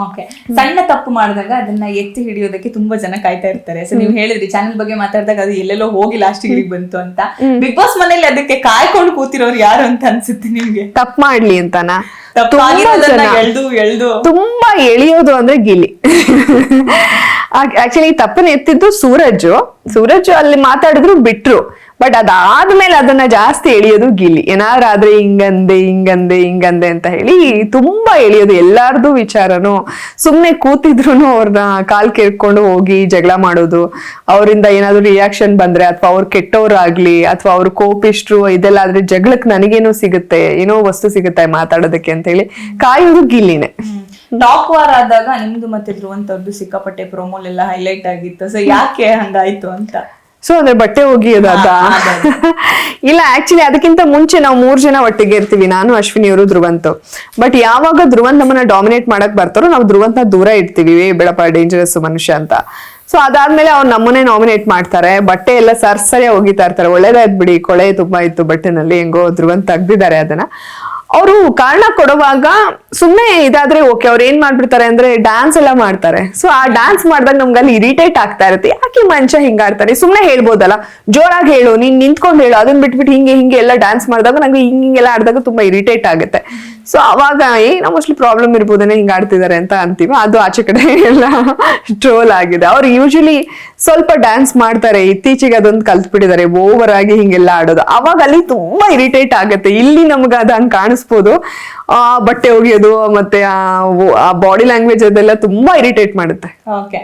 Okay, ಸಣ್ಣ ತಪ್ಪು ಮಾಡಿದಾಗ ಅದನ್ನ ಎತ್ತಿ ಹಿಡಿಯೋದಕ್ಕೆ ತುಂಬಾ ಜನ ಕಾಯ್ತಾ ಇರ್ತಾರೆ. ಸೊ ನೀವು ಹೇಳಿದ್ರಿ ಚಾನೆಲ್ ಬಗ್ಗೆ ಮಾತಾಡಿದಾಗ ಅದು ಎಲ್ಲೆಲ್ಲೋ ಹೋಗಿ ಲಾಸ್ಟ್ ಇಲ್ಲಿಗೆ ಬಂತು ಅಂತ. ಬಿಗ್ ಬಾಸ್ ಮನೇಲಿ ಅದಕ್ಕೆ ಕಾಯ್ಕೊಂಡು ಕೂತಿರೋರು ಯಾರು ಅಂತ ಅನ್ಸುತ್ತೆ ನಿಮ್ಗೆ? ತಪ್ಪು ಮಾಡ್ಲಿ ಅಂತನಾ? ಎಳ್ದು ತುಂಬಾ ಎಳಿಯೋದು ಅಂದ್ರೆ ಗಿಲಿ. ಆಕ್ಚುಲಿ ತಪ್ಪನ್ನ ಎತ್ತಿದ್ದು ಸೂರಜ್ ಅಲ್ಲಿ ಮಾತಾಡಿದ್ರು ಬಿಟ್ರು. ಬಟ್ ಅದಾದ್ಮೇಲೆ ಅದನ್ನ ಜಾಸ್ತಿ ಎಳಿಯೋದು ಗಿಲಿ. ಏನಾದ್ರಾದ್ರೆ ಹಿಂಗಂದೆ ಅಂತ ಹೇಳಿ ತುಂಬಾ ಎಳಿಯೋದು. ಎಲ್ಲಾರ್ದು ವಿಚಾರನು ಸುಮ್ನೆ ಕೂತಿದ್ರು ಅವ್ರನ್ನ ಕಾಲ್ ಕೇಳ್ಕೊಂಡು ಹೋಗಿ ಜಗಳ ಮಾಡೋದು. ಅವರಿಂದ ಏನಾದ್ರು ರಿಯಾಕ್ಷನ್ ಬಂದ್ರೆ ಅಥವಾ ಅವ್ರು ಕೆಟ್ಟವ್ರಾಗ್ಲಿ ಅಥವಾ ಅವ್ರು ಕೋಪಿಷ್ಟ್ರು ಇದೆಲ್ಲ ಆದ್ರೆ ಜಗಳಕ್ ನನಗೇನೋ ಸಿಗುತ್ತೆ, ಏನೋ ವಸ್ತು ಸಿಗುತ್ತೆ ಮಾತಾಡೋದಕ್ಕೆ ಅಂತ ಹೇಳಿ ಕಾಯೋದು ಗಿಲಿನೇ. ಟಾಕ್ ವಾರ್ ಆದಾಗ ನಿಮ್ದು ಮತ್ತೆ ಧ್ರುವಂತವ್ರದ್ದು ಸಿಕ್ಕಾಪಟ್ಟೆ ಪ್ರೋಮೋಲೆಲ್ಲ ಹೈಲೈಟ್ ಆಗಿತ್ತು. ಸೊ ಯಾಕೆ ಹಂಗಾಯ್ತು ಅಂತ? ಸೊ ಅಂದ್ರೆ ಬಟ್ಟೆ ಒಗಿಯೋದ? ಇಲ್ಲ, ಆಕ್ಚುಲಿ ಅದಕ್ಕಿಂತ ಮುಂಚೆ ನಾವು 3 ಜನ ಒಟ್ಟಿಗೆ ಇರ್ತೀವಿ, ನಾನು, ಅಶ್ವಿನಿ ಅವರು, ಧ್ರುವಂತ್. ಬಟ್ ಯಾವಾಗ ಧ್ರುವಂತ್ ನಮ್ಮನ್ನ ಡಾಮಿನೇಟ್ ಮಾಡಕ್ ಬರ್ತಾರೋ ನಾವು ಧ್ರುವಂತ್ನ ದೂರ ಇಡ್ತೀವಿ, ಬೇಡಪ್ಪ ಡೇಂಜರಸ್ ಮನುಷ್ಯ ಅಂತ. ಸೊ ಅದಾದ್ಮೇಲೆ ಅವ್ರು ನಮ್ಮನ್ನೇ ನಾಮಿನೇಟ್ ಮಾಡ್ತಾರೆ. ಬಟ್ಟೆ ಎಲ್ಲ ಸರಿಯಾಗಿ ಒಗಿತಾ ಇರ್ತಾರೆ. ಒಳ್ಳೇದಾಯ್ತು ಬಿಡಿ, ಕೊಳೆ ತುಂಬಾ ಇತ್ತು ಬಟ್ಟೆನಲ್ಲಿ, ಹೆಂಗೋ ಧ್ರುವಂತ್ ತೆಗ್ದಿದ್ದಾರೆ ಅದನ್ನ. ಅವರು ಕಾರಣ ಕೊಡುವಾಗ ಸುಮ್ನೆ ಇದಾದ್ರೆ ಓಕೆ, ಅವ್ರು ಏನ್ ಮಾಡ್ಬಿಡ್ತಾರೆ ಅಂದ್ರೆ ಡ್ಯಾನ್ಸ್ ಎಲ್ಲ ಮಾಡ್ತಾರೆ. ಸೊ ಆ ಡ್ಯಾನ್ಸ್ ಮಾಡಿದಾಗ ನಮ್ಗೆ ಅಲ್ಲಿ ಇರಿಟೇಟ್ ಆಗ್ತಾ ಇರುತ್ತೆ. ಯಾಕೆ ಮನುಷ್ಯ ಹಿಂಗಾಡ್ತಾರೆ? ಸುಮ್ನೆ ಹೇಳ್ಬೋದಲ್ಲ, ಜೋರಾಗಿ ಹೇಳು, ನೀನ್ ನಿಂತ್ಕೊಂಡು ಹೇಳು, ಅದನ್ನ ಬಿಟ್ಬಿಟ್ಟು ಹಿಂಗೆ ಎಲ್ಲ ಡ್ಯಾನ್ಸ್ ಮಾಡಿದಾಗ ನಂಗೆ ಹಿಂಗೆಲ್ಲ ಆಡಿದಾಗ ತುಂಬಾ ಇರಿಟೇಟ್ ಆಗುತ್ತೆ. ಸೊ ಅವಾಗ ನಾವು ಮೋಸ್ಟ್ಲಿ ಪ್ರಾಬ್ಲಮ್ ಇರ್ಬೋದೇನೆ ಹಿಂಗ ಆಡ್ತಿದ್ದಾರೆ ಅಂತ ಅಂತೀವಿ. ಅದು ಆಚೆ ಕಡೆ ಎಲ್ಲ ಟ್ರೋಲ್ ಆಗಿದೆ. ಅವ್ರು ಯೂಶಲಿ ಸ್ವಲ್ಪ ಡ್ಯಾನ್ಸ್ ಮಾಡ್ತಾರೆ, ಇತ್ತೀಚೆಗೆ ಅದೊಂದು ಕಲ್ತ್ಬಿಟ್ಟಿದ್ದಾರೆ ಓವರ್ ಆಗಿ ಹಿಂಗೆಲ್ಲ ಆಡೋದು. ಅವಾಗ ಅಲ್ಲಿ ತುಂಬಾ ಇರಿಟೇಟ್ ಆಗುತ್ತೆ. ಇಲ್ಲಿ ನಮ್ಗೆ ಅದ ಹಂಗ್ ಕಾಣಿಸ್ಬೋದು. ಬಟ್ಟೆ ಒಗೆಯೋದು ಮತ್ತೆ ಆ ಬಾಡಿ ಲ್ಯಾಂಗ್ವೇಜ್ ಅದೆಲ್ಲ ತುಂಬಾ ಇರಿಟೇಟ್ ಮಾಡುತ್ತೆ. ಓಕೆ.